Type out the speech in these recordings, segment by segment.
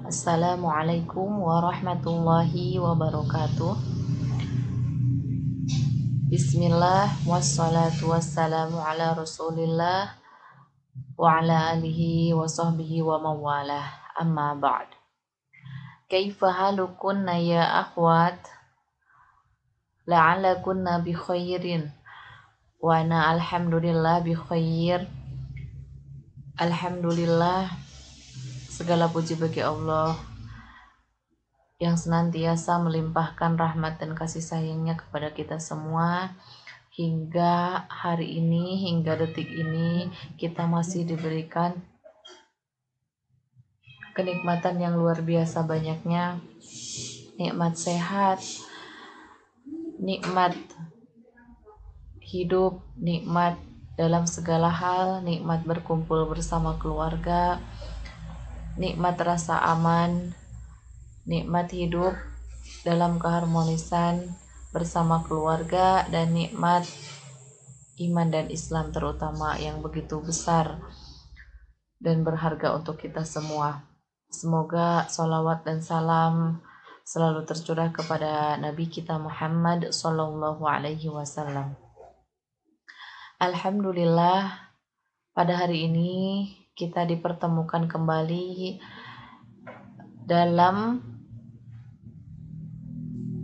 Assalamualaikum warahmatullahi wabarakatuh. Bismillah wassalatu wassalamu ala rasulillah wa ala alihi wa sahbihi wa mawalah. Amma ba'd. Kaifa halukunna ya akhwat? La'alakunna bi khairin. Wa ana alhamdulillah bi khair. Alhamdulillah, segala puji bagi Allah yang senantiasa melimpahkan rahmat dan kasih sayangnya kepada kita semua. Hingga hari ini, hingga detik ini, kita masih diberikan kenikmatan yang luar biasa banyaknya. Nikmat sehat, nikmat hidup, nikmat dalam segala hal, nikmat berkumpul bersama keluarga, nikmat rasa aman, nikmat hidup dalam keharmonisan bersama keluarga, dan nikmat iman dan Islam terutama yang begitu besar dan berharga untuk kita semua. Semoga sholawat dan salam selalu tercurah kepada Nabi kita Muhammad Sallallahu Alaihi Wasallam. Alhamdulillah, pada hari ini kita dipertemukan kembali dalam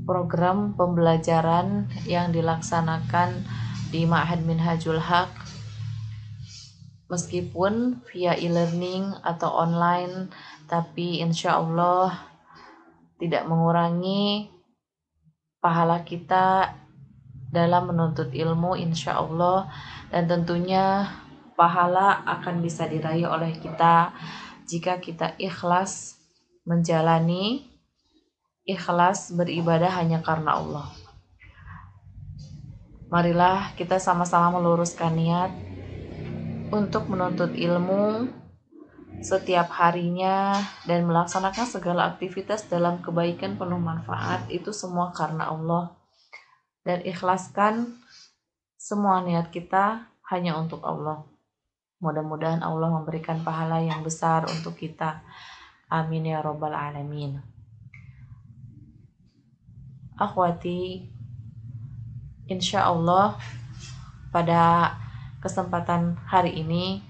program pembelajaran yang dilaksanakan di Ma'had Minhajul Haq, meskipun via e-learning atau online, tapi insya Allah tidak mengurangi pahala kita dalam menuntut ilmu, insya Allah, dan tentunya pahala akan bisa diraih oleh kita jika kita ikhlas menjalani, ikhlas beribadah hanya karena Allah. Marilah kita sama-sama meluruskan niat untuk menuntut ilmu setiap harinya dan melaksanakan segala aktivitas dalam kebaikan penuh manfaat, itu semua karena Allah. Dan ikhlaskan semua niat kita hanya untuk Allah. Mudah-mudahan Allah memberikan pahala yang besar untuk kita. Amin ya rabbal alamin. Akhwati, insya Allah pada kesempatan hari ini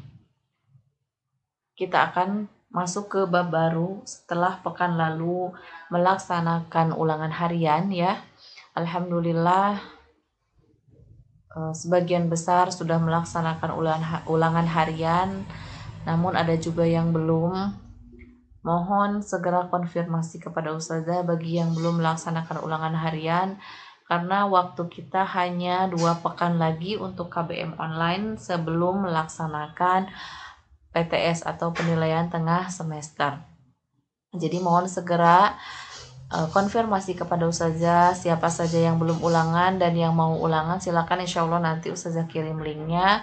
kita akan masuk ke bab baru setelah pekan lalu melaksanakan ulangan harian ya. Alhamdulillah, sebagian besar sudah melaksanakan ulangan harian, namun ada juga yang belum. Mohon segera konfirmasi kepada Ustazah bagi yang belum melaksanakan ulangan harian, karena waktu kita hanya 2 pekan lagi untuk KBM online sebelum melaksanakan PTS atau penilaian tengah semester. Jadi mohon segera konfirmasi kepada Ustazah siapa saja yang belum ulangan, dan yang mau ulangan silakan, insya Allah nanti Ustazah kirim linknya.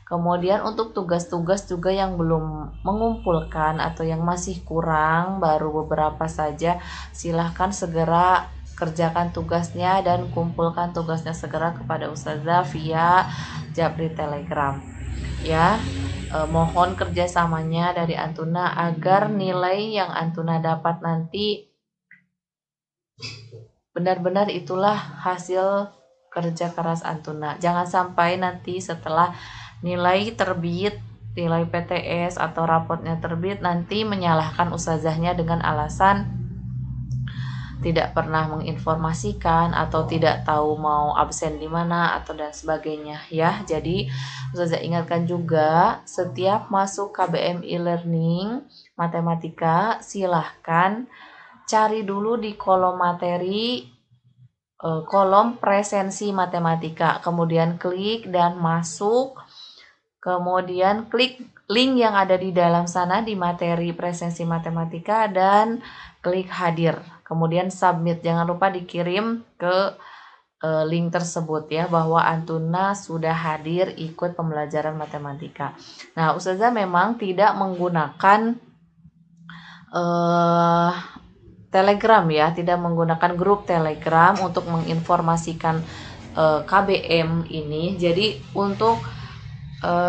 Kemudian untuk tugas-tugas juga yang belum mengumpulkan atau yang masih kurang, baru beberapa saja, silahkan segera kerjakan tugasnya dan kumpulkan tugasnya segera kepada Ustazah via Japri Telegram ya. Mohon kerjasamanya dari Antuna agar nilai yang Antuna dapat nanti benar-benar itulah hasil kerja keras Antuna. Jangan sampai nanti setelah nilai terbit, nilai PTS atau rapotnya terbit, nanti menyalahkan ustazahnya dengan alasan tidak pernah menginformasikan atau tidak tahu mau absen di mana atau dan sebagainya ya. Jadi ustazah ingatkan juga, setiap masuk KBM e-learning matematika silahkan cari dulu di kolom materi, kolom presensi matematika, kemudian klik dan masuk. Kemudian klik link yang ada di dalam sana di materi presensi matematika dan klik hadir. Kemudian submit, jangan lupa dikirim ke link tersebut ya, bahwa Antuna sudah hadir ikut pembelajaran matematika. Nah, Ustazah memang tidak menggunakan Telegram ya, tidak menggunakan grup Telegram untuk menginformasikan KBM ini. Jadi untuk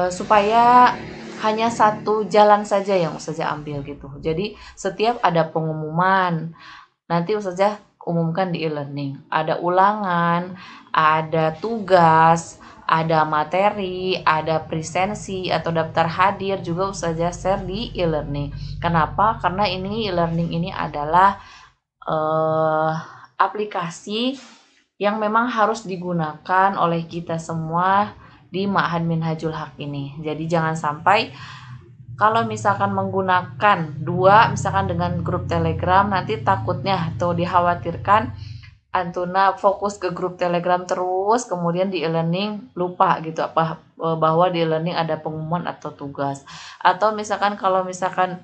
supaya hanya satu jalan saja yang Ustazah ambil gitu. Jadi setiap ada pengumuman, nanti Ustazah umumkan di e-learning. Ada ulangan, ada tugas, ada materi, ada presensi atau daftar hadir juga Ustazah share di e-learning. Kenapa? Karena ini e-learning ini adalah aplikasi yang memang harus digunakan oleh kita semua di Ma'had Minhajul Haq ini. Jadi jangan sampai kalau misalkan menggunakan dua, misalkan dengan grup Telegram, nanti takutnya atau dikhawatirkan Antuna fokus ke grup Telegram terus, kemudian di e-learning lupa gitu apa bahwa di e-learning ada pengumuman atau tugas. Atau misalkan kalau misalkan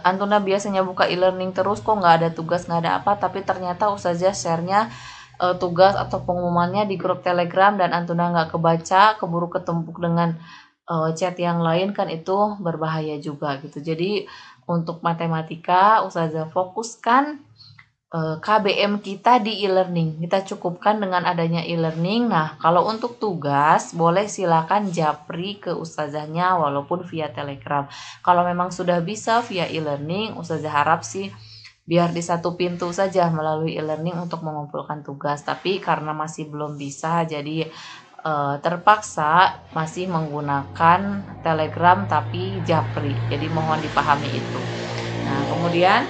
Antuna biasanya buka e-learning terus kok nggak ada tugas nggak ada apa, tapi ternyata Ustazah share-nya tugas atau pengumumannya di grup Telegram dan Antuna nggak kebaca, keburu ketumpuk dengan chat yang lain, kan itu berbahaya juga gitu. Jadi untuk matematika Ustazah fokuskan KBM kita di e-learning. Kita cukupkan dengan adanya e-learning. Nah, kalau untuk tugas boleh silakan japri ke ustazahnya walaupun via Telegram. Kalau memang sudah bisa via e-learning, ustazah harap sih biar di satu pintu saja melalui e-learning untuk mengumpulkan tugas. Tapi karena masih belum bisa, jadi terpaksa masih menggunakan Telegram tapi japri. Jadi mohon dipahami itu. Nah, kemudian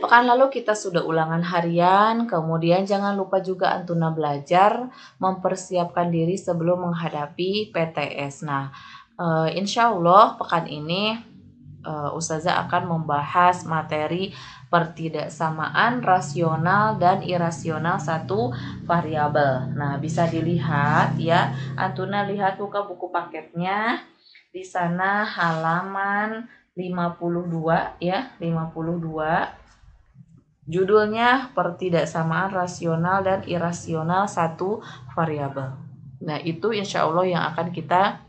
pekan lalu kita sudah ulangan harian, kemudian jangan lupa juga Antuna belajar mempersiapkan diri sebelum menghadapi PTS. Nah, insya Allah pekan ini Ustazah akan membahas materi pertidaksamaan rasional dan irasional satu variabel. Nah, bisa dilihat ya, Antuna lihat buka buku paketnya. Di sana halaman 52 ya, 52. Judulnya pertidaksamaan rasional dan irasional satu variabel. Nah, itu insya Allah yang akan kita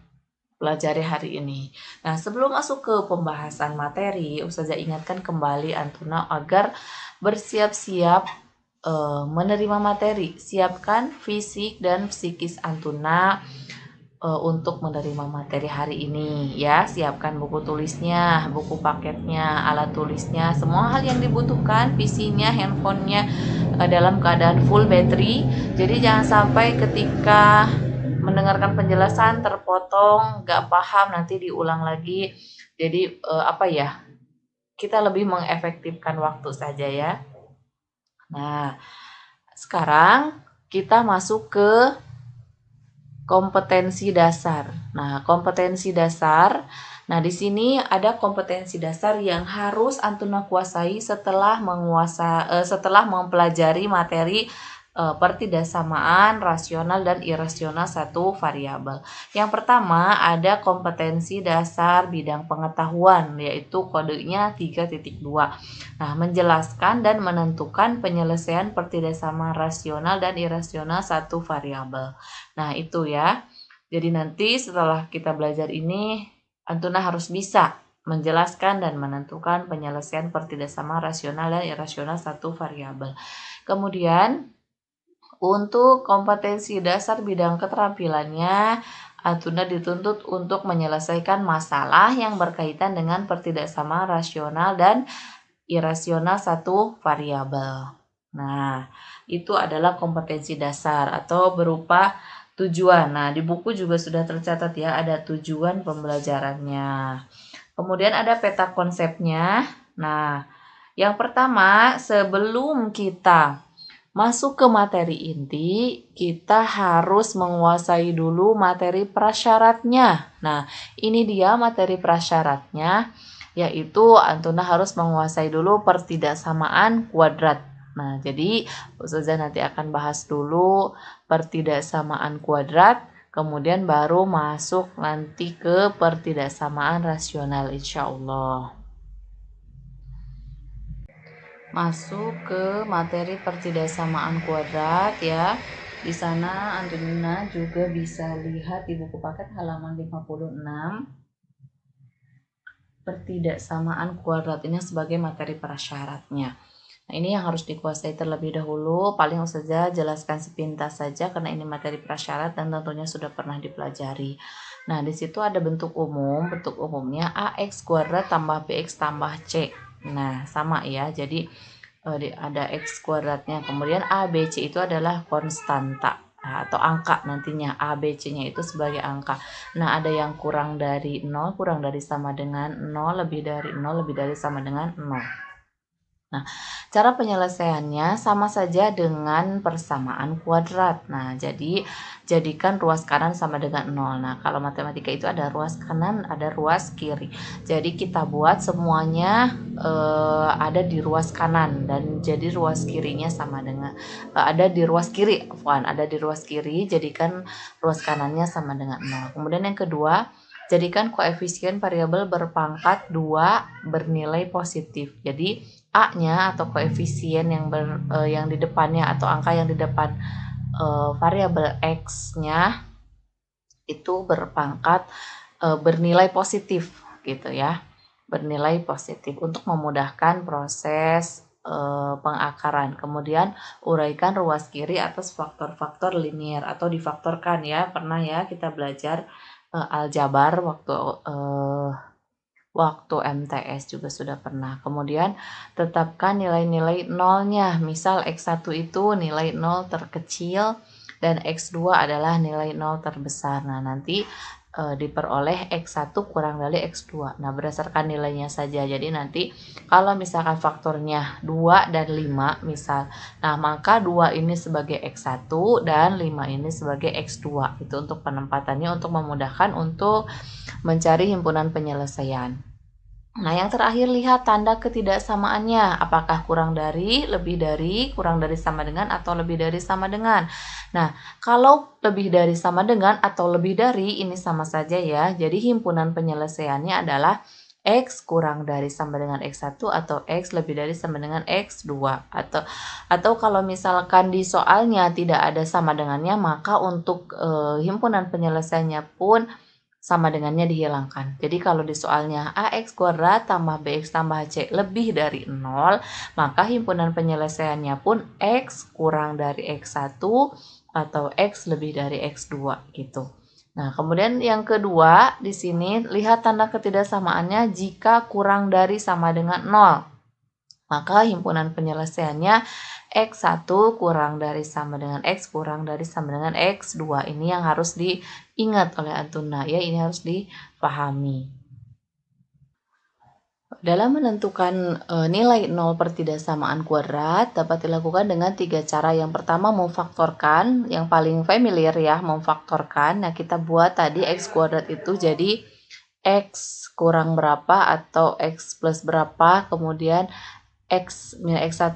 pelajari hari ini. Nah, sebelum masuk ke pembahasan materi, Ustazah ingatkan kembali Antuna agar bersiap-siap menerima materi. Siapkan fisik dan psikis Antuna untuk menerima materi hari ini ya. Siapkan buku tulisnya, buku paketnya, alat tulisnya, semua hal yang dibutuhkan, PC-nya, handphonenya dalam keadaan full battery. Jadi jangan sampai ketika mendengarkan penjelasan terpotong, gak paham, nanti diulang lagi. Jadi kita lebih mengefektifkan waktu saja ya. Nah, sekarang kita masuk ke kompetensi dasar. Nah, kompetensi dasar. Nah, di sini ada kompetensi dasar yang harus Antuna kuasai setelah mempelajari materi pertidaksamaan rasional dan irasional satu variabel. Yang pertama ada kompetensi dasar bidang pengetahuan, yaitu kodenya 3.2. Nah, menjelaskan dan menentukan penyelesaian pertidaksamaan rasional dan irasional satu variabel. Nah, itu ya. Jadi nanti setelah kita belajar ini, Antuna harus bisa menjelaskan dan menentukan penyelesaian pertidaksamaan rasional dan irasional satu variabel. Kemudian untuk kompetensi dasar bidang keterampilannya, Antuna dituntut untuk menyelesaikan masalah yang berkaitan dengan pertidaksamaan rasional dan irasional satu variabel. Nah, itu adalah kompetensi dasar atau berupa tujuan. Nah, di buku juga sudah tercatat ya, ada tujuan pembelajarannya. Kemudian ada peta konsepnya. Nah, yang pertama, sebelum kita masuk ke materi inti, kita harus menguasai dulu materi prasyaratnya. Nah, ini dia materi prasyaratnya, yaitu Antuna harus menguasai dulu pertidaksamaan kuadrat. Nah, jadi Ustazah nanti akan bahas dulu pertidaksamaan kuadrat, kemudian baru masuk nanti ke pertidaksamaan rasional insya Allah. Masuk ke materi pertidaksamaan kuadrat ya. Di sana Antuna juga bisa lihat di buku paket halaman 56. Pertidaksamaan kuadrat ini sebagai materi prasyaratnya. Nah, ini yang harus dikuasai terlebih dahulu. Paling Ustazah jelaskan sepintas saja karena ini materi prasyarat dan tentunya sudah pernah dipelajari. Nah, di situ ada bentuk umum. Bentuk umumnya AX kuadrat tambah BX tambah C. Nah, sama ya. Jadi ada X kuadratnya. Kemudian ABC itu adalah konstanta. Nah, atau angka nantinya ABC-nya itu sebagai angka. Nah, ada yang kurang dari 0, kurang dari sama dengan 0, lebih dari 0, lebih dari sama dengan 0. Nah, cara penyelesaiannya sama saja dengan persamaan kuadrat. Nah, jadi jadikan ruas kanan sama dengan 0. Nah, kalau matematika itu ada ruas kanan, ada ruas kiri. Jadi kita buat semuanya ada di ruas kanan dan jadi ruas kirinya sama dengan ada di ruas kiri, ada di ruas kiri, jadikan ruas kanannya sama dengan 0. Kemudian yang kedua, jadikan koefisien variabel berpangkat 2 bernilai positif. Jadi A-nya atau koefisien yang di depannya atau angka yang di depan variabel X-nya itu berpangkat bernilai positif gitu ya. Bernilai positif untuk memudahkan proses pengakaran. Kemudian uraikan ruas kiri atas faktor-faktor linier atau difaktorkan ya. Pernah ya kita belajar aljabar waktu MTS juga sudah pernah. Kemudian tetapkan nilai-nilai nolnya. Misal X1 itu nilai 0 terkecil dan X2 adalah nilai 0 terbesar. Nah, nanti diperoleh X1 kurang dari X2. Nah, berdasarkan nilainya saja. Jadi nanti kalau misalkan faktornya 2 dan 5 misal. Nah, maka 2 ini sebagai X1 dan 5 ini sebagai X2. Itu untuk penempatannya untuk memudahkan untuk mencari himpunan penyelesaian. Nah, yang terakhir lihat tanda ketidaksamaannya. Apakah kurang dari, lebih dari, kurang dari sama dengan, atau lebih dari sama dengan. Nah, kalau lebih dari sama dengan atau lebih dari, ini sama saja ya. Jadi himpunan penyelesaiannya adalah X kurang dari sama dengan X1 atau X lebih dari sama dengan X2. Atau kalau misalkan di soalnya tidak ada sama dengannya, maka untuk himpunan penyelesaiannya pun sama dengannya dihilangkan. Jadi kalau di soalnya AX kuadrat tambah BX tambah C lebih dari 0, maka himpunan penyelesaiannya pun X kurang dari X1 atau X lebih dari X2 gitu. Nah, kemudian yang kedua di sini lihat tanda ketidaksamaannya jika kurang dari sama dengan 0. Maka himpunan penyelesaiannya X1 kurang dari sama dengan X kurang dari sama dengan X2. Ini yang harus diingat oleh Antuna ya, ini harus dipahami. Dalam menentukan nilai 0 pertidaksamaan kuadrat dapat dilakukan dengan 3 cara. Yang pertama memfaktorkan, yang paling familiar ya, memfaktorkan. Nah, kita buat tadi X kuadrat itu jadi X kurang berapa atau X plus berapa, kemudian X min X1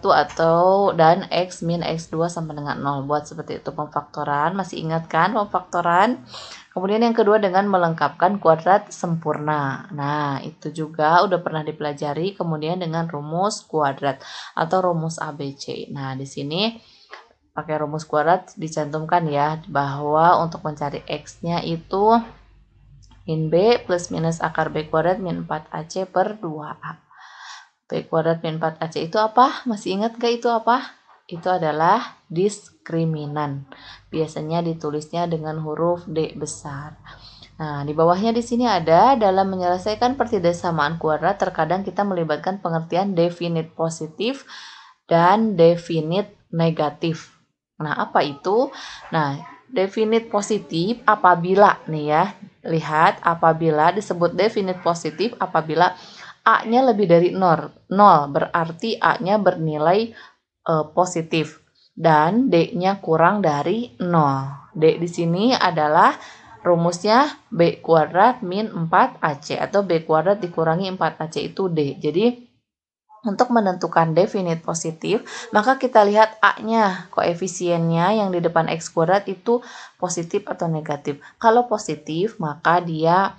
dan X min X2 sama dengan 0. Buat seperti itu pemfaktoran. Masih ingat kan pemfaktoran? Kemudian yang kedua dengan melengkapkan kuadrat sempurna. Nah, itu juga udah pernah dipelajari. Kemudian dengan rumus kuadrat atau rumus ABC. Nah, di sini pakai rumus kuadrat dicantumkan ya bahwa untuk mencari X-nya itu min B plus minus akar B kuadrat min 4AC per 2A. B kuadrat min 4AC itu apa? Masih ingat gak itu apa? Itu adalah diskriminan. Biasanya ditulisnya dengan huruf D besar. Nah, di bawahnya di sini ada dalam menyelesaikan pertidaksamaan kuadrat terkadang kita melibatkan pengertian definit positif dan definit negatif. Nah, apa itu? Nah, definit positif apabila nih ya, lihat apabila disebut definit positif apabila A-nya lebih dari 0, berarti A-nya bernilai positif dan D-nya kurang dari 0. D di sini adalah rumusnya B kuadrat min 4AC atau B kuadrat dikurangi 4AC itu D. Jadi untuk menentukan definit positif, maka kita lihat A-nya, koefisiennya yang di depan X kuadrat itu positif atau negatif. Kalau positif, maka dia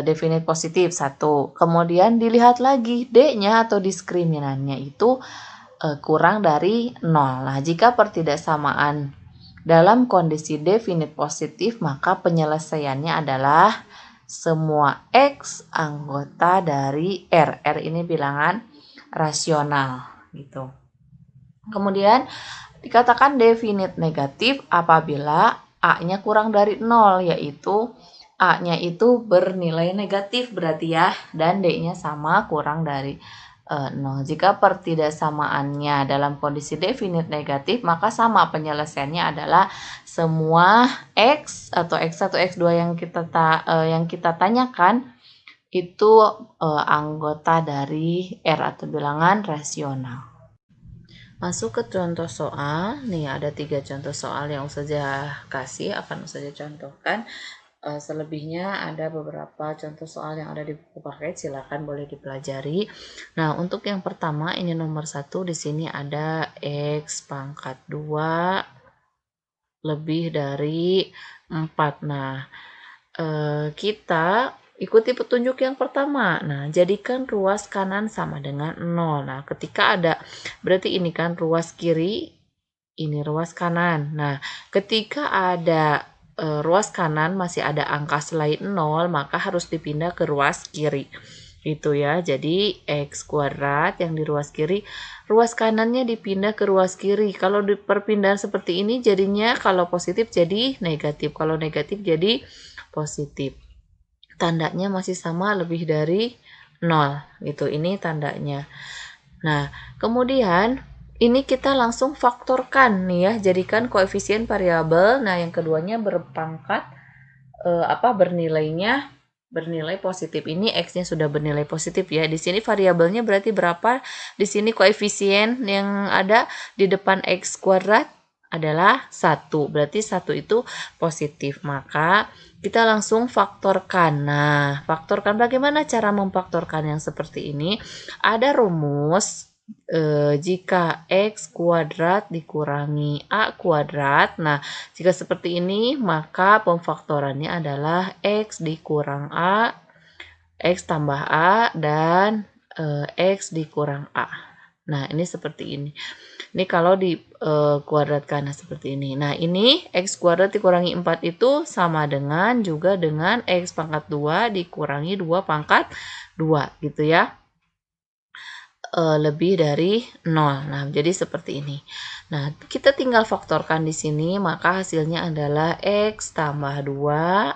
definit positif 1. Kemudian dilihat lagi D-nya atau diskriminannya itu kurang dari 0. Nah, jika pertidaksamaan dalam kondisi definit positif, maka penyelesaiannya adalah semua X anggota dari R. R ini bilangan rasional gitu. Kemudian dikatakan definite negatif apabila A-nya kurang dari 0, yaitu A-nya itu bernilai negatif berarti ya, dan D-nya sama kurang dari 0. Jika pertidaksamaannya dalam kondisi definite negatif, maka sama penyelesaiannya adalah semua X atau X1, X2 yang kita tanyakan itu anggota dari R atau bilangan rasional. Masuk ke contoh soal. Nih ada 3 contoh soal yang saja kasih, akan saja contohkan. Selebihnya ada beberapa contoh soal yang ada di buku paket, silakan boleh dipelajari. Nah, untuk yang pertama ini nomor 1, di sini ada X pangkat 2 lebih dari 4. Nah, kita ikuti petunjuk yang pertama. Nah, jadikan ruas kanan sama dengan 0. Nah, ketika ada, berarti ini kan ruas kiri, ini ruas kanan. Nah, ketika ada ruas kanan masih ada angka selain 0, maka harus dipindah ke ruas kiri. Itu ya. Jadi X kuadrat yang di ruas kiri, ruas kanannya dipindah ke ruas kiri. Kalau di perpindahan seperti ini jadinya kalau positif jadi negatif, kalau negatif jadi positif. Tandanya masih sama lebih dari 0 gitu. Ini tandanya. Nah, kemudian ini kita langsung faktorkan nih ya, jadikan koefisien variabel. Nah, yang keduanya berpangkat bernilai positif. Ini X-nya sudah bernilai positif ya. Di sini variabelnya berarti berapa? Di sini koefisien yang ada di depan X kuadrat adalah 1. Berarti 1 itu positif. Maka kita langsung faktorkan. Nah, faktorkan, bagaimana cara memfaktorkan yang seperti ini? Ada rumus jika X kuadrat dikurangi A kuadrat. Nah, jika seperti ini, maka pemfaktorannya adalah X dikurang A, X tambah A, dan X dikurang A. Nah, ini seperti ini. Ini kalau di kuadratkan seperti ini. Nah, ini X kuadrat dikurangi 4 itu sama dengan juga dengan X pangkat 2 dikurangi 2 pangkat 2 gitu ya. Lebih dari 0. Nah, jadi seperti ini. Nah, kita tinggal faktorkan di sini, maka hasilnya adalah X tambah 2,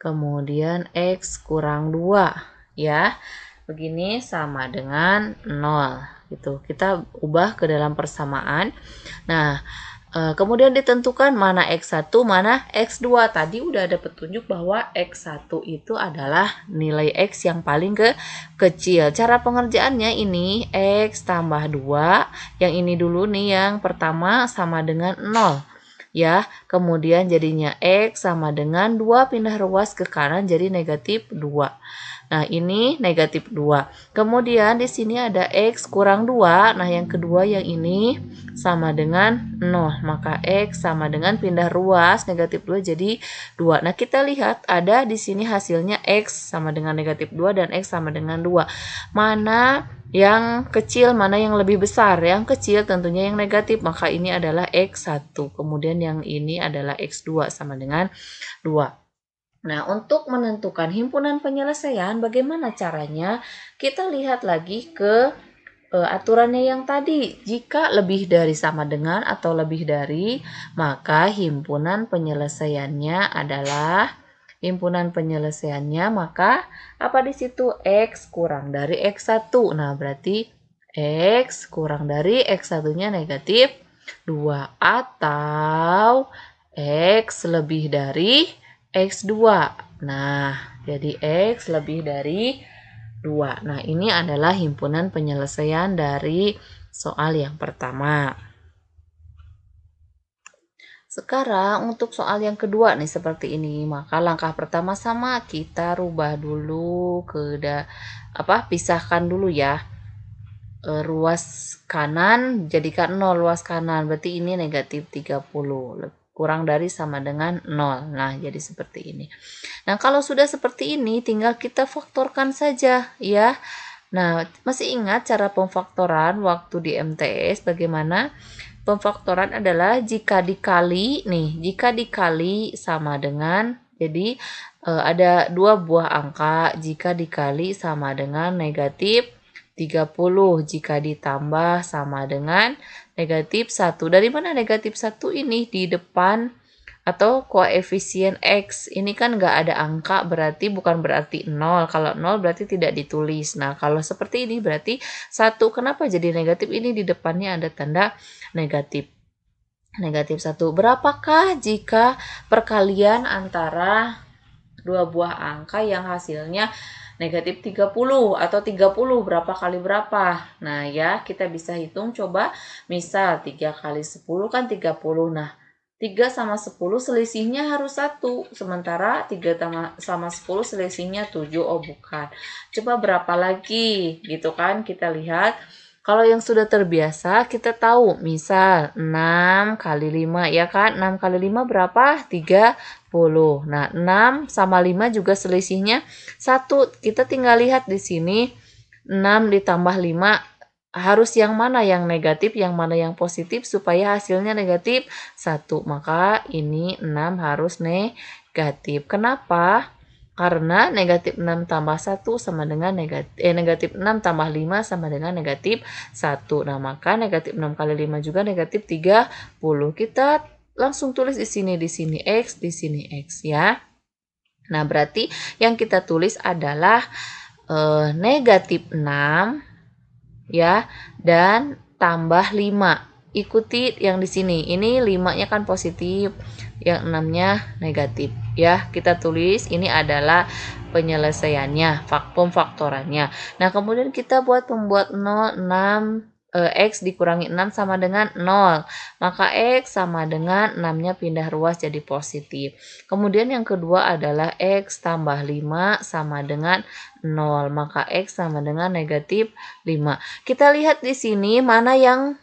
kemudian X kurang 2, ya. Begini sama dengan 0, gitu. Kita ubah ke dalam persamaan. Nah, kemudian ditentukan mana X1, mana X2. Tadi udah ada petunjuk bahwa X1 itu adalah nilai X yang paling kecil. Cara pengerjaannya ini X tambah 2. Yang ini dulu nih, yang pertama sama dengan 0. Ya, kemudian jadinya X sama dengan 2, pindah ruas ke kanan jadi negatif 2. Nah, ini negatif 2. Kemudian di sini ada X kurang 2. Nah, yang kedua yang ini sama dengan 0. Maka X sama dengan pindah ruas negatif 2 jadi 2. Nah, kita lihat ada di sini hasilnya X sama dengan negatif 2 dan X sama dengan 2. Mana yang kecil, mana yang lebih besar? Yang kecil tentunya yang negatif, maka ini adalah X1. Kemudian yang ini adalah X2 sama dengan 2. Nah, untuk menentukan himpunan penyelesaian, bagaimana caranya? Kita lihat lagi ke aturannya yang tadi. Jika lebih dari sama dengan atau lebih dari, maka himpunan penyelesaiannya maka apa di situ? X kurang dari X1. Nah, berarti X kurang dari X1-nya negatif 2 atau X lebih dari X2. Nah, jadi X lebih dari 2. Nah, ini adalah himpunan penyelesaian dari soal yang pertama. Sekarang untuk soal yang kedua nih seperti ini. Maka langkah pertama sama, kita rubah dulu pisahkan dulu ya. Ruas kanan jadikan 0 ruas kanan. Berarti ini negatif 30. Kurang dari sama dengan 0. Nah, jadi seperti ini. Nah, kalau sudah seperti ini, tinggal kita faktorkan saja, ya. Nah, masih ingat cara pemfaktoran waktu di MTS bagaimana? Pemfaktoran adalah jika dikali sama dengan, jadi ada 2 buah angka, jika dikali sama dengan negatif 30 jika ditambah sama dengan negatif 1. Dari mana negatif 1 ini? Di depan atau koefisien X. Ini kan nggak ada angka, berarti bukan berarti 0. Kalau 0 berarti tidak ditulis. Nah, kalau seperti ini berarti 1. Kenapa jadi negatif? Ini di depannya ada tanda negatif. Negatif 1. Berapakah jika perkalian antara dua buah angka yang hasilnya negatif 30 atau 30 berapa kali berapa? Nah ya, kita bisa hitung coba. Misal 3 kali 10 kan 30. Nah, 3 sama 10 selisihnya harus 1. Sementara 3 sama 10 selisihnya 7. Oh bukan. Coba berapa lagi? Gitu kan, kita lihat. Kalau yang sudah terbiasa, kita tahu. Misal 6 kali 5, ya kan? 6 kali 5 berapa? 30. Nah, 6 sama 5 juga selisihnya 1. Kita tinggal lihat di sini. 6 ditambah 5. Harus yang mana yang negatif, yang mana yang positif, supaya hasilnya negatif 1. Maka ini 6 harus negatif. Kenapa? Karena negatif 6 tambah 1 sama dengan negatif 6 tambah 5 sama dengan negatif 1. Nah, maka negatif 6 kali 5 juga negatif 30. Kita langsung tulis di sini X, di sini X ya. Nah, berarti yang kita tulis adalah negatif 6 ya, dan tambah 5. Ikuti yang di sini. Ini 5-nya kan positif, yang 6-nya negatif ya. Kita tulis ini adalah penyelesaiannya, pemfaktorannya. Nah, kemudian kita membuat 0, 6 X dikurangi 6 sama dengan 0. Maka X sama dengan 6-nya pindah ruas jadi positif. Kemudian yang kedua adalah X tambah 5 sama dengan 0. Maka X sama dengan negatif 5. Kita lihat di sini mana yang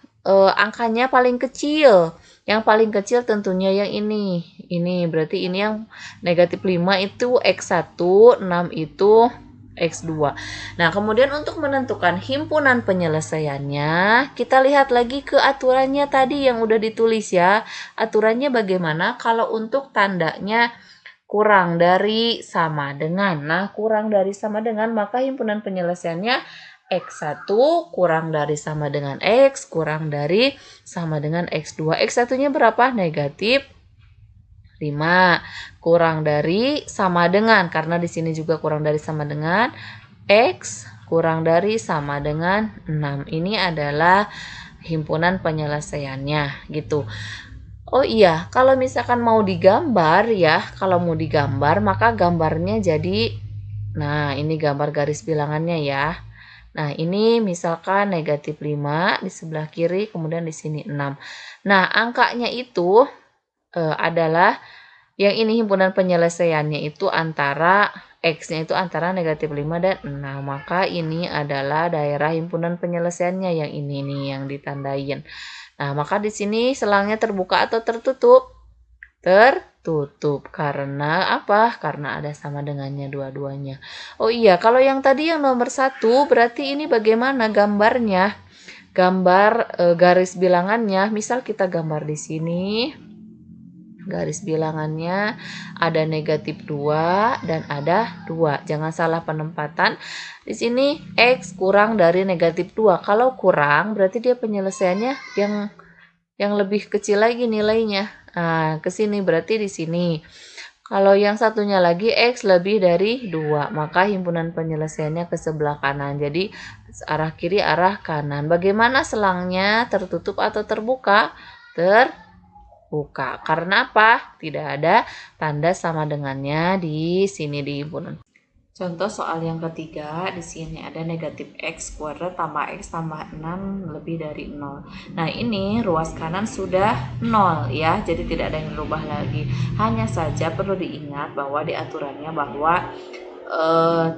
angkanya paling kecil. Yang paling kecil tentunya yang ini. Ini berarti ini yang negatif 5 itu X1, 6 itu X2. Nah, kemudian untuk menentukan himpunan penyelesaiannya, kita lihat lagi ke aturannya tadi yang udah ditulis ya. Aturannya bagaimana kalau untuk tandanya kurang dari sama dengan. Nah, kurang dari sama dengan, maka himpunan penyelesaiannya X1 kurang dari sama dengan X, kurang dari sama dengan X2. X1-nya berapa? Negatif 5. Kurang dari sama dengan, karena di sini juga kurang dari sama dengan X, kurang dari sama dengan 6. Ini adalah himpunan penyelesaiannya gitu. Oh iya, kalau misalkan mau digambar ya, kalau mau digambar maka gambarnya jadi, nah ini gambar garis bilangannya ya. Nah, ini misalkan negatif 5 di sebelah kiri, kemudian di sini 6. Nah, angkanya itu adalah yang ini himpunan penyelesaiannya itu antara X-nya itu antara negatif 5 dan 6. Maka ini adalah daerah himpunan penyelesaiannya yang ini nih yang ditandain. Nah, maka di sini selangnya terbuka atau tertutup? Tertutup. Karena apa? Karena ada sama dengannya dua-duanya. Oh iya, kalau yang tadi yang nomor 1 berarti ini bagaimana gambarnya? Gambar garis bilangannya. Misal kita gambar di sini. Garis bilangannya ada negatif 2 dan ada 2. Jangan salah penempatan. Di sini X kurang dari negatif 2. Kalau kurang berarti dia penyelesaiannya yang lebih kecil lagi nilainya. Nah, ke sini berarti di sini. Kalau yang satunya lagi X lebih dari 2, maka himpunan penyelesaiannya ke sebelah kanan. Jadi arah kiri, arah kanan. Bagaimana selangnya? Tertutup atau terbuka? Terbuka. Karena apa? Tidak ada tanda sama dengannya di sini di himpunan. Contoh soal yang ketiga, di sini ada negatif X kuadrat tambah X tambah 6 lebih dari 0. Nah, ini ruas kanan sudah 0 ya, jadi tidak ada yang berubah lagi. Hanya saja perlu diingat bahwa di aturannya bahwa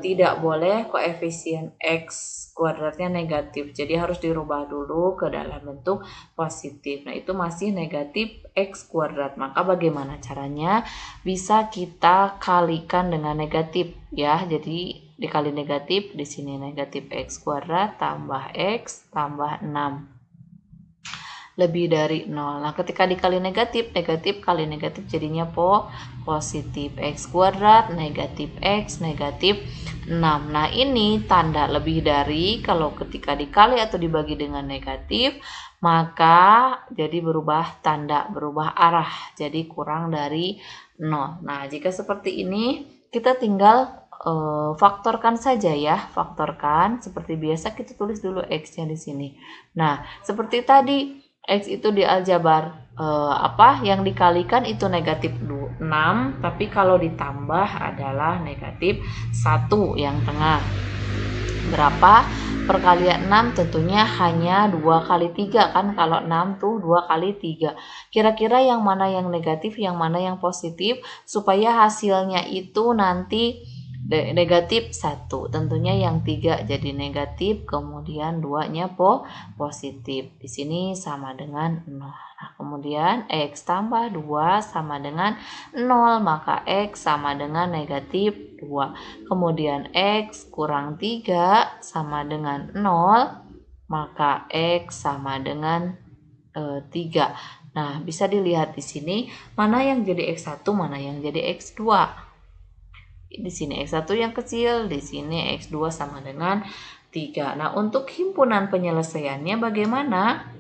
tidak boleh koefisien X kuadratnya negatif. Jadi harus dirubah dulu ke dalam bentuk positif. Nah, itu masih negatif X kuadrat. Maka bagaimana caranya? Bisa kita kalikan dengan negatif ya. Jadi dikali negatif, di sini negatif X kuadrat tambah X tambah 6. lebih dari 0. Nah, ketika dikali negatif, negatif kali negatif jadinya positif. X kuadrat negatif X negatif 6. Nah, ini tanda lebih dari, kalau ketika dikali atau dibagi dengan negatif, maka jadi berubah tanda, berubah arah, jadi kurang dari 0. Nah, jika seperti ini, kita tinggal faktorkan saja ya, faktorkan seperti biasa, kita tulis dulu X-nya di sini. Nah, seperti tadi X itu di aljabar yang dikalikan itu negatif 6, tapi kalau ditambah adalah negatif 1 yang tengah. Berapa perkalian 6? Tentunya hanya 2 kali 3 kan, kalau 6 tuh 2 kali 3. Kira-kira yang mana yang negatif, yang mana yang positif, supaya hasilnya itu nanti negatif 1. Tentunya yang 3 jadi negatif, kemudian 2-nya positif. Di sini sama dengan 0. Nah, kemudian X tambah 2 sama dengan 0, maka X sama dengan negatif 2. Kemudian X kurang 3 sama dengan 0, maka X sama dengan 3. Nah, bisa dilihat di sini mana yang jadi X1, mana yang jadi X2. Di sini X1 yang kecil, di sini X2 sama dengan 3. Nah, untuk himpunan penyelesaiannya bagaimana?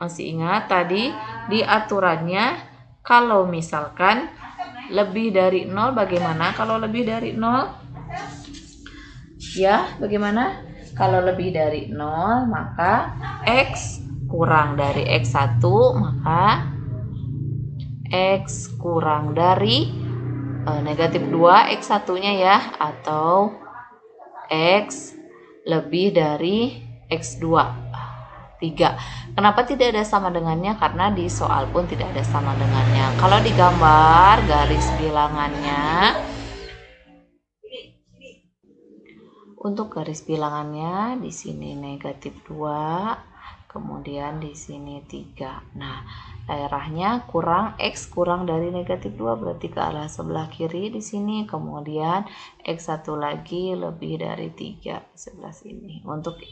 Masih ingat tadi di aturannya, kalau misalkan lebih dari 0 bagaimana? Kalau lebih dari 0? Ya, bagaimana? Kalau lebih dari 0, maka X kurang dari X1, maka X kurang dari negatif 2 X1-nya ya, atau X lebih dari X2 3. Kenapa tidak ada sama dengannya? Karena di soal pun tidak ada sama dengannya. Kalau digambar garis bilangannya, untuk garis bilangannya di sini negatif 2, kemudian di sini 3. Nah, daerahnya kurang X kurang dari negatif 2, berarti ke arah sebelah kiri di sini, kemudian X1 lagi lebih dari 3 di sebelah sini. Untuk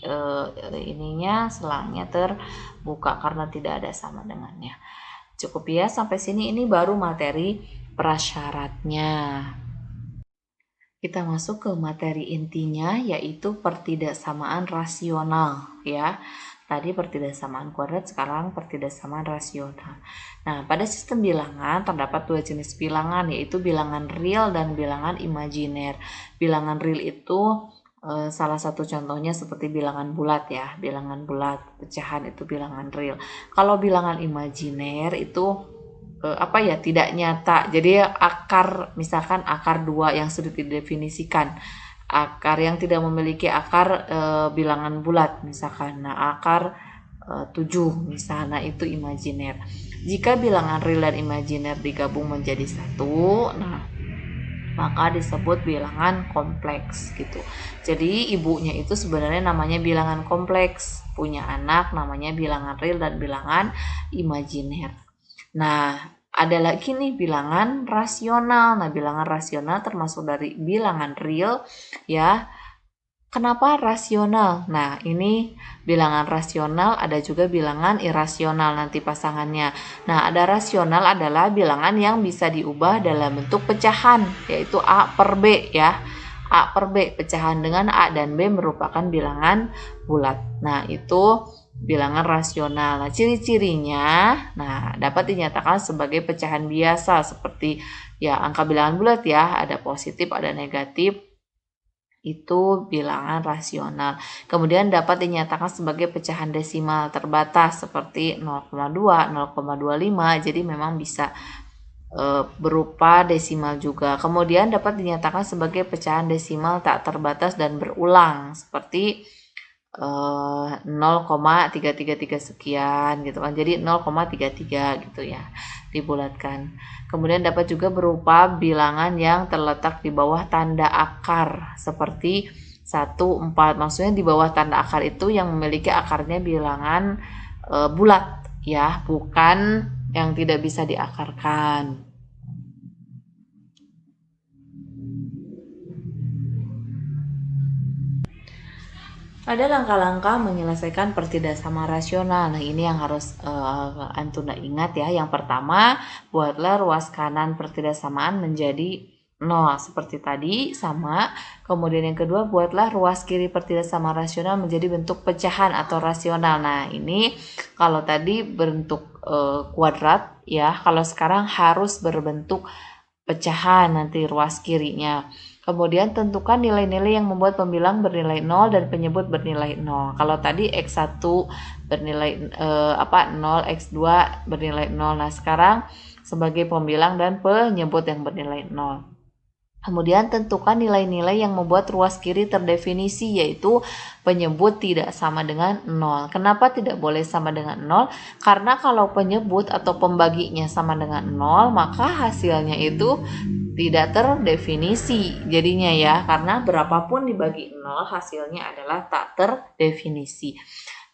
ininya selangnya terbuka karena tidak ada sama dengannya. Cukup ya sampai sini, ini baru materi prasyaratnya. Kita masuk ke materi intinya, yaitu pertidaksamaan rasional ya. Tadi pertidaksamaan kuadrat, sekarang pertidaksamaan rasional. Nah, pada sistem bilangan terdapat dua jenis bilangan, yaitu bilangan real dan bilangan imajiner. Bilangan real itu salah satu contohnya seperti bilangan bulat ya, bilangan bulat pecahan itu bilangan real. Kalau bilangan imajiner itu tidak nyata. Jadi akar, misalkan akar 2 yang sudah didefinisikan, akar yang tidak memiliki akar bilangan bulat misalkan. Nah, akar 7 misalnya, itu imajiner. Jika bilangan real dan imajiner digabung menjadi satu, nah maka disebut bilangan kompleks gitu. Jadi ibunya itu sebenarnya namanya bilangan kompleks, punya anak namanya bilangan real dan bilangan imajiner. Nah, ada lagi nih bilangan rasional. Nah, bilangan rasional termasuk dari bilangan real ya. Kenapa rasional? Nah, ini bilangan rasional, ada juga bilangan irasional nanti pasangannya. Nah, ada rasional adalah bilangan yang bisa diubah dalam bentuk pecahan, yaitu A per B ya. A per B, pecahan dengan A dan B merupakan bilangan bulat. Nah, itu bilangan rasional. Nah, ciri-cirinya, nah dapat dinyatakan sebagai pecahan biasa seperti ya angka bilangan bulat ya, ada positif, ada negatif. Itu bilangan rasional. Kemudian dapat dinyatakan sebagai pecahan desimal terbatas seperti 0,2, 0,25. Jadi memang bisa berupa desimal juga. Kemudian dapat dinyatakan sebagai pecahan desimal tak terbatas dan berulang seperti 0,333 sekian gitu kan. Jadi 0,33 gitu ya, dibulatkan. Kemudian dapat juga berupa bilangan yang terletak di bawah tanda akar seperti 1, 4. Maksudnya di bawah tanda akar itu yang memiliki akarnya bilangan bulat ya, bukan yang tidak bisa diakarkan. Ada langkah-langkah menyelesaikan pertidaksama rasional. Nah, ini yang harus Antuna ingat ya. Yang pertama, buatlah ruas kanan pertidaksamaan menjadi 0 seperti tadi sama. Kemudian yang kedua, buatlah ruas kiri pertidaksama rasional menjadi bentuk pecahan atau rasional. Nah, ini kalau tadi berbentuk kuadrat ya, kalau sekarang harus berbentuk pecahan nanti ruas kirinya. Kemudian tentukan nilai-nilai yang membuat pembilang bernilai 0 dan penyebut bernilai 0. Kalau tadi X1 bernilai 0, X2 bernilai 0. Nah, sekarang sebagai pembilang dan penyebut yang bernilai 0. Kemudian tentukan nilai-nilai yang membuat ruas kiri terdefinisi, yaitu penyebut tidak sama dengan 0. Kenapa tidak boleh sama dengan 0? Karena kalau penyebut atau pembaginya sama dengan 0, maka hasilnya itu tidak terdefinisi jadinya ya, karena berapapun dibagi 0 hasilnya adalah tak terdefinisi.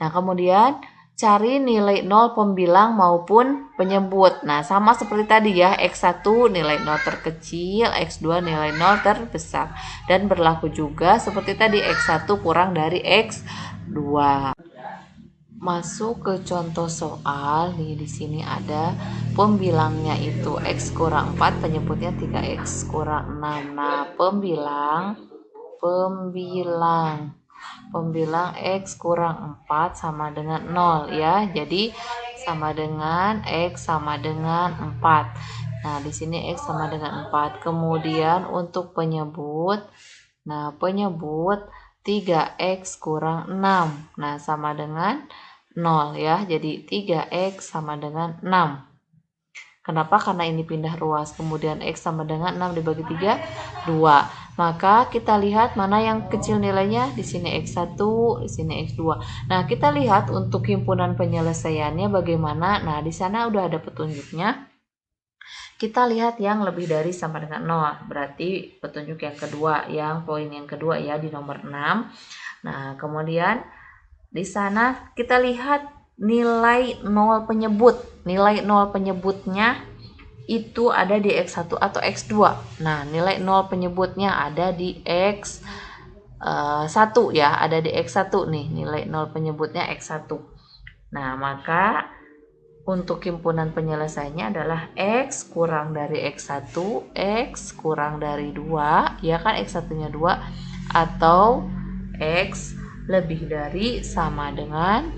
Nah, kemudian cari nilai 0 pembilang maupun penyebut. Nah, sama seperti tadi ya, X1 nilai 0 terkecil, X2 nilai 0 terbesar. Dan berlaku juga seperti tadi, X1 kurang dari X2. Masuk ke contoh soal nih, di sini ada pembilangnya itu X kurang 4, penyebutnya 3X kurang 6. Nah, pembilang X kurang 4 sama dengan 0 ya. Jadi sama dengan X sama dengan 4. Nah, di sini X sama dengan 4. Kemudian untuk penyebut, nah penyebut 3X kurang 6. Nah, sama dengan 0 ya. Jadi 3X sama dengan 6. Kenapa? Karena ini pindah ruas. Kemudian X sama dengan 6 dibagi 3, 2. Maka kita lihat mana yang kecil nilainya. Di sini X1, di sini X2. Nah, kita lihat untuk himpunan penyelesaiannya bagaimana. Nah, di sana udah ada petunjuknya. Kita lihat yang lebih dari sama dengan 0. Berarti petunjuk yang kedua, yang poin yang kedua ya, di nomor 6. Nah, kemudian di sana kita lihat nilai 0 penyebut. Nilai 0 penyebutnya itu ada di X1 atau X2. Nah, nilai 0 penyebutnya ada di X1 ya, ada di X1 nih, nilai 0 penyebutnya X1. Nah, maka untuk himpunan penyelesaiannya adalah X kurang dari X1, X kurang dari 2, ya kan X1-nya 2, atau X lebih dari sama dengan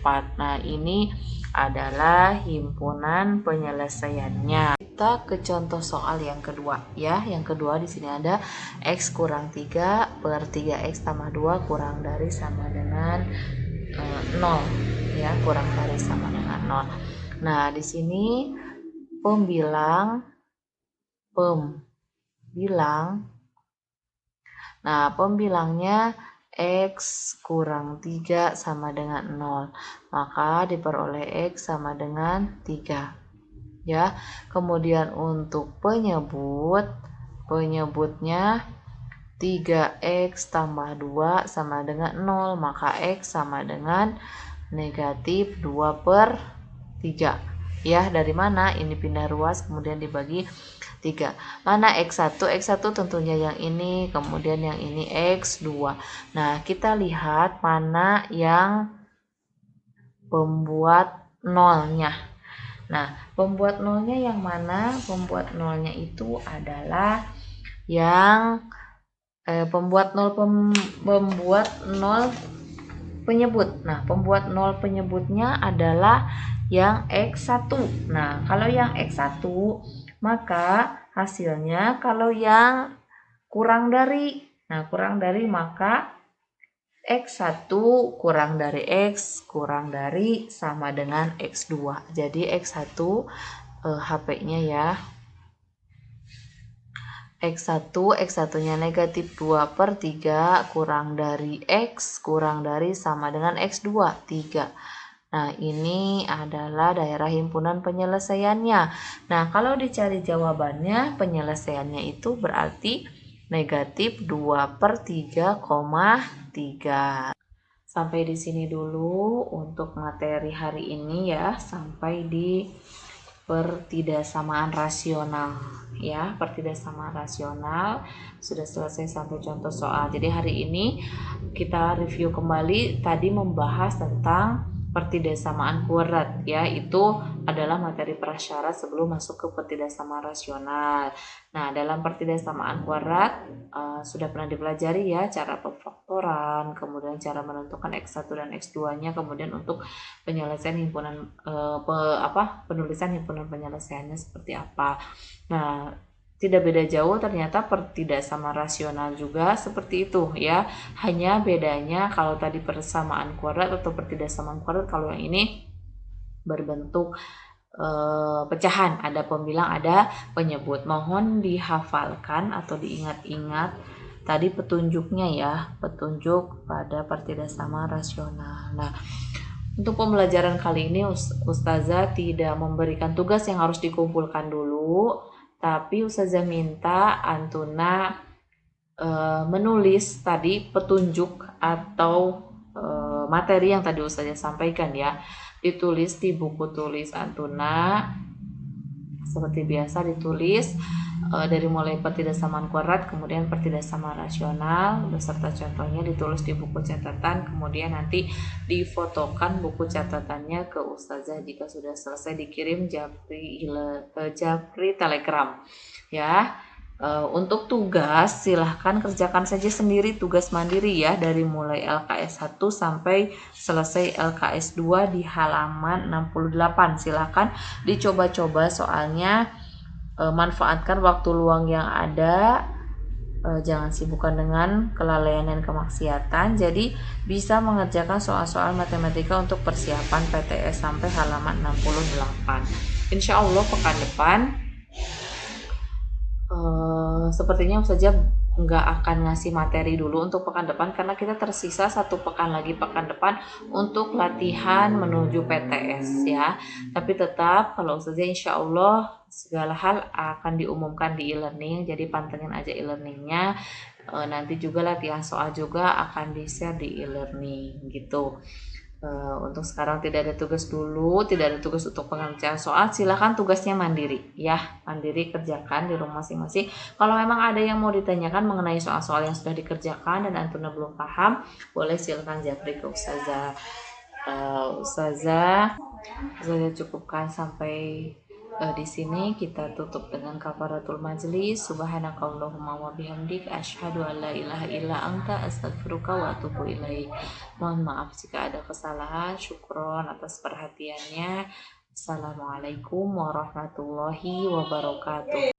4. Nah, ini adalah himpunan penyelesaiannya. Kita ke contoh soal yang kedua ya. Yang kedua di sini ada X kurang 3 per 3X tambah 2 kurang dari sama dengan 0 ya, kurang dari sama dengan 0. Nah, di sini pembilangnya X kurang 3 sama dengan 0. Maka diperoleh X sama dengan 3. Ya. Kemudian untuk penyebutnya 3X tambah 2 sama dengan 0. Maka X sama dengan negatif 2/3. Ya, dari mana? Ini pindah ruas kemudian dibagi 3. Mana X1? X1 tentunya yang ini, kemudian yang ini X2. Nah, kita lihat mana yang pembuat nolnya. Nah, pembuat nolnya yang mana? Pembuat nolnya itu adalah yang pembuat nol penyebut. Nah, pembuat nol penyebutnya adalah yang X1. Nah, kalau yang X1 maka hasilnya kalau yang kurang dari, maka X1 kurang dari X kurang dari sama dengan X2. Jadi X1 HP-nya ya. X1-nya negatif 2/3 kurang dari X kurang dari sama dengan X2, 3. Nah, ini adalah daerah himpunan penyelesaiannya. Nah, kalau dicari jawabannya, penyelesaiannya itu berarti negatif 2/3,3. Sampai di sini dulu untuk materi hari ini ya. Sampai di pertidaksamaan rasional ya. Pertidaksamaan rasional sudah selesai sampai contoh soal. Jadi hari ini kita review kembali, tadi membahas tentang pertidaksamaan kuadrat ya, itu adalah materi prasyarat sebelum masuk ke pertidaksamaan rasional. Nah, dalam pertidaksamaan kuadrat sudah pernah dipelajari ya cara pemfaktoran, kemudian cara menentukan X1 dan X2-nya, kemudian untuk penyelesaian himpunan penulisan himpunan penyelesaiannya seperti apa. Nah, tidak beda jauh, ternyata pertidaksamaan rasional juga seperti itu ya. Hanya bedanya kalau tadi persamaan kuadrat atau pertidaksamaan kuadrat, kalau yang ini berbentuk pecahan, ada pembilang, ada penyebut. Mohon dihafalkan atau diingat-ingat tadi petunjuknya ya, petunjuk pada pertidaksamaan rasional. Nah, untuk pembelajaran kali ini Ustazah tidak memberikan tugas yang harus dikumpulkan dulu, tapi Ustazah minta Antuna menulis tadi petunjuk atau materi yang tadi Ustazah sampaikan ya, ditulis di buku tulis Antuna. Seperti biasa ditulis dari mulai pertidaksamaan kuadrat, kemudian pertidaksamaan rasional beserta contohnya ditulis di buku catatan, kemudian nanti difotokan buku catatannya ke Ustazah jika sudah selesai, dikirim Japri Telegram ya. Untuk tugas silahkan kerjakan saja sendiri, tugas mandiri ya, dari mulai LKS 1 sampai selesai LKS 2 di halaman 68. Silahkan dicoba-coba soalnya, manfaatkan waktu luang yang ada, jangan sibukkan dengan kelalaian dan kemaksiatan. Jadi bisa mengerjakan soal-soal matematika untuk persiapan PTS sampai halaman 68. Insya Allah pekan depan sepertinya saja nggak akan ngasih materi dulu untuk pekan depan, karena kita tersisa 1 pekan lagi pekan depan untuk latihan menuju PTS ya. Tapi tetap kalau saja insya Allah segala hal akan diumumkan di e-learning, jadi pantengin aja e-learningnya. Nanti juga latihan soal juga akan di-share di e-learning gitu. Untuk sekarang tidak ada tugas dulu, tidak ada tugas untuk pengerjaan soal. Silahkan tugasnya mandiri ya, mandiri kerjakan di rumah masing-masing. Kalau memang ada yang mau ditanyakan mengenai soal-soal yang sudah dikerjakan dan Antuna belum paham, boleh silahkan japri ke Ustazah. Ustazah cukupkan sampai di sini. Kita tutup dengan kafaratul majlis. Subhanakallahumma wa bihamdik asyhadu an la ilaha illa anta astaghfiruka wa atubu ilaik. Mohon maaf jika ada kesalahan. Syukron atas perhatiannya. Assalamualaikum warahmatullahi wabarakatuh.